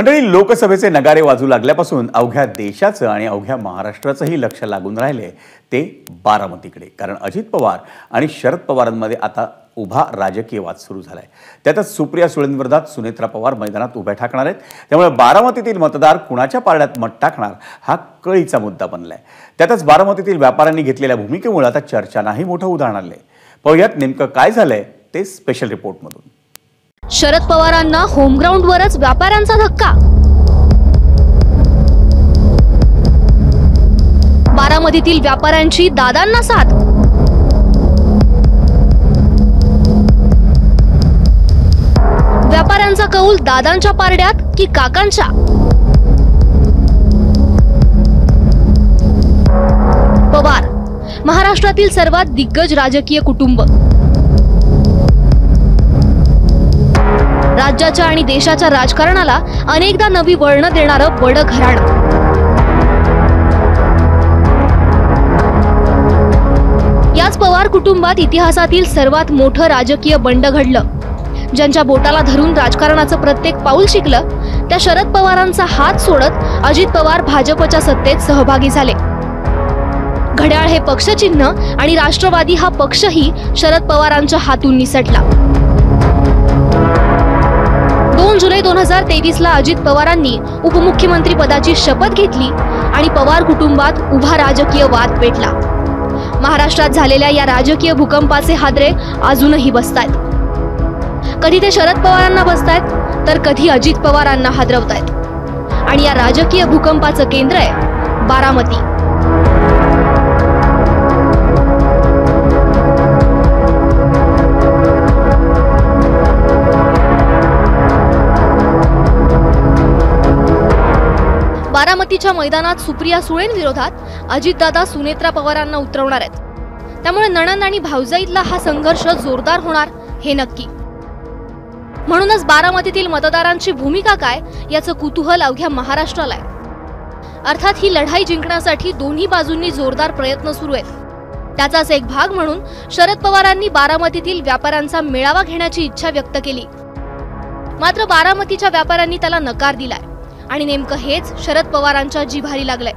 मंडळी, लोकसभेचे नगारे वाजू लागल्यापासून अवघ्या देशाचं आणि अवघ्या महाराष्ट्राचंही लक्ष लागून राहिले ते बारामतीकडे. कारण अजित पवार आणि शरद पवारांमध्ये आता उभा राजकीय वाद सुरू झालाय. त्यातच सुप्रिया सुळेंविरोधात सुनेत्रा पवार मैदानात उभ्या ठाकणार आहेत. त्यामुळे बारामतीतील मतदार कुणाच्या पारड्यात मत टाकणार हा कळीचा मुद्दा बनलाय. त्यातच बारामतीतील व्यापाऱ्यांनी घेतलेल्या भूमिकेमुळे आता चर्चांनाही मोठं उदाहरण आलंय. पाहुयात नेमकं काय झालंय ते स्पेशल रिपोर्टमधून. शरद पवारांना होमग्राऊंडवरच व्यापाऱ्यांचा धक्का. बारामतीतील व्यापाऱ्यांची दादांना साथ. व्यापाऱ्यांचा कौल दादांच्या पारड्यात की काकांच्या? पवार महाराष्ट्रातील सर्वात दिग्गज राजकीय कुटुंब. राज्याच्या आणि देशाच्या राजकारणाला अनेकदा नवी वळण देणारं बडं घराणं. याच पवार कुटुंबात इतिहासातील सर्वात मोठं राजकीय बंड घडलं. ज्यांच्या बोटाला धरून राजकारणाचं प्रत्येक पाऊल शिकलं त्या शरद पवारांचा हात सोडत अजित पवार भाजपच्या सत्तेत सहभागी झाले. घड्याळ हे पक्षचिन्ह आणि राष्ट्रवादी हा पक्षही शरद पवारांच्या हातून निसटला. 2 जुलै 2023 ला अजित पवारांनी उपमुख्यमंत्री पदाची शपथ घेतली आणि पवार कुटुंबात उभा राजकीय वाद पेटला. महाराष्ट्रात झालेल्या या राजकीय भूकंपाचे हादरे अजूनही बसतायत. कधी ते शरद पवारांना बसतायत तर कधी अजित पवारांना हादरवतायत. आणि या राजकीय भूकंपाचं केंद्र आहे बारामती. बारामतीच्या मैदानात सुप्रिया सुळेंविरोधात अजितदादा सुनेत्रा पवारांना उतरवणार आहेत. त्यामुळे नणंद आणि भावजाईतला हा संघर्ष जोरदार होणार हे नक्की. म्हणूनच बारामतीतील मतदारांची भूमिका काय याचं कुतूहल अवघ्या महाराष्ट्राला आहे. अर्थात ही लढाई जिंकण्यासाठी दोन्ही बाजूंनी जोरदार प्रयत्न सुरू आहेत. त्याचाच एक भाग म्हणून शरद पवारांनी बारामतीतील व्यापाऱ्यांचा मेळावा घेण्याची इच्छा व्यक्त केली. मात्र बारामतीच्या व्यापाऱ्यांनी त्याला नकार दिलाय आणि नेमकं हेच शरद पवारांच्या जिव्हारी लागलंय.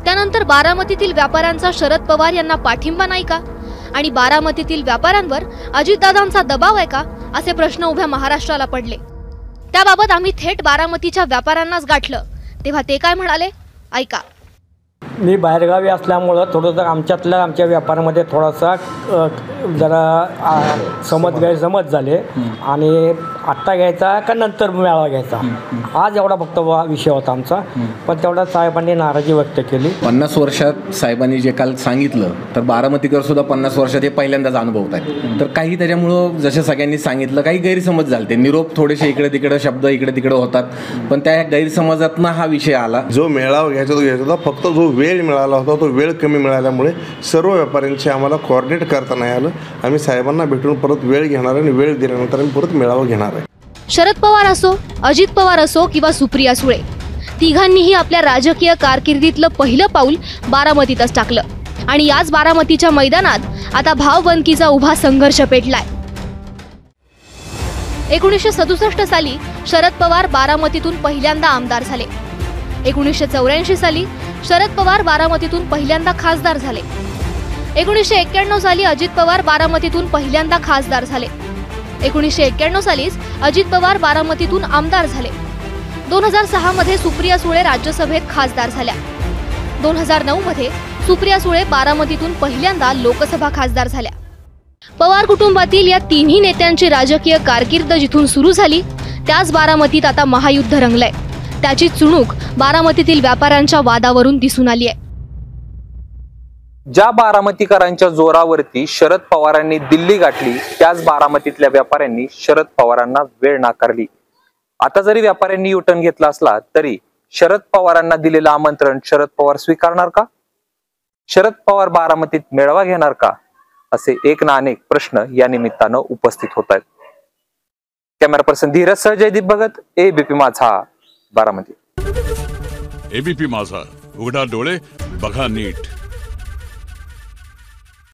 त्यानंतर बारामतीतील व्यापाऱ्यांचा शरद पवार यांना पाठिंबा नाही का आणि बारामतीतील व्यापाऱ्यांवर अजितदादांचा दबाव आहे का असे प्रश्न उभ्या महाराष्ट्राला पडले. त्याबाबत आम्ही थेट बारामतीच्या व्यापाऱ्यांनाच गाठलं तेव्हा ते काय म्हणाले ऐका. मी बाहेरगावी असल्यामुळं थोडंसं आमच्या व्यापारामध्ये थोडासा जरा गैरसमज झाले आणि आत्ता घ्यायचा का नंतर मेळावा घ्यायचा आज एवढा फक्त विषय होता आमचा. पण तेवढा साहेबांनी नाराजी व्यक्त केली. 50 वर्षात साहेबांनी जे काल सांगितलं तर बारामतीकर सुद्धा 50 वर्षात हे पहिल्यांदाच अनुभवत आहेत. तर काही त्याच्यामुळं जसं सगळ्यांनी सांगितलं काही गैरसमज झाले. ते निरोप थोडेसे इकडे तिकडे शब्द इकडे तिकडे होतात. पण त्या गैरसमजातनं हा विषय आला. जो मेळावा घ्यायचा होता फक्त जो वेळ मिळाला होता तो वेळ कमी मिळाल्यामुळे सर्व व्यापाऱ्यांची आम्हाला कोऑर्डिनेट करता नाही आलं. आम्ही साहेबांना भेटून परत वेळ घेणार आणि वेळ दिल्यानंतर आम्ही परत मेळावा घेणार आहे. शरद पवार असो, अजित पवार असो किंवा सुप्रिया सुळे, तिघांनीही आपल्या राजकीय कारकिर्दीतलं पहिलं पाऊल बारामतीतच टाकलं आणि याच बारामतीच्या मैदानात आता भावबंदकीचा उभा संघर्ष पेटलाय. 1967 साली शरद पवार बारामतीतून पहिल्यांदा आमदार झाले. 1984 साली शरद पवार बारामतीतून पहिल्यांदा खासदार झाले. 1991 साली अजित पवार बारामतीतून पहिल्यांदा खासदार झाले. 1991 सालीच अजित पवार बारामतीतून आमदार झाले. 2006 मध्ये सुप्रिया सुळे राज्यसभेत खासदार झाल्या. 2009 मध्ये सुप्रिया सुळे बारामतीतून पहिल्यांदा लोकसभा खासदार झाल्या. पवार कुटुंबातील या तिन्ही नेत्यांची राजकीय कारकीर्द जिथून सुरू झाली त्याच बारामतीत आता महायुद्ध रंगलंय. त्याची चुणूक बारामतीतील व्यापाऱ्यांच्या वादावरून दिसून आली आहे. ज्या बारामतीकरांच्या जोरावरती शरद पवारांनी दिल्ली गाठली त्याच बारामतीतल्या व्यापाऱ्यांनी शरद पवारांना वेळ नाकारली. आता जरी व्यापाऱ्यांनी युटर्न घेतला असला तरी शरद पवारांना दिलेलं आमंत्रण शरद पवार स्वीकारणार का? शरद पवार बारामतीत मेळावा घेणार का? असे एक ना अनेक प्रश्न या निमित्तानं उपस्थित होत आहेत. कॅमेरा पर्सन धीरज सह जयदीप भगत, एबीपी माझा, बारामती. एबीपी माझा, उघडा डोळे बघा नीट.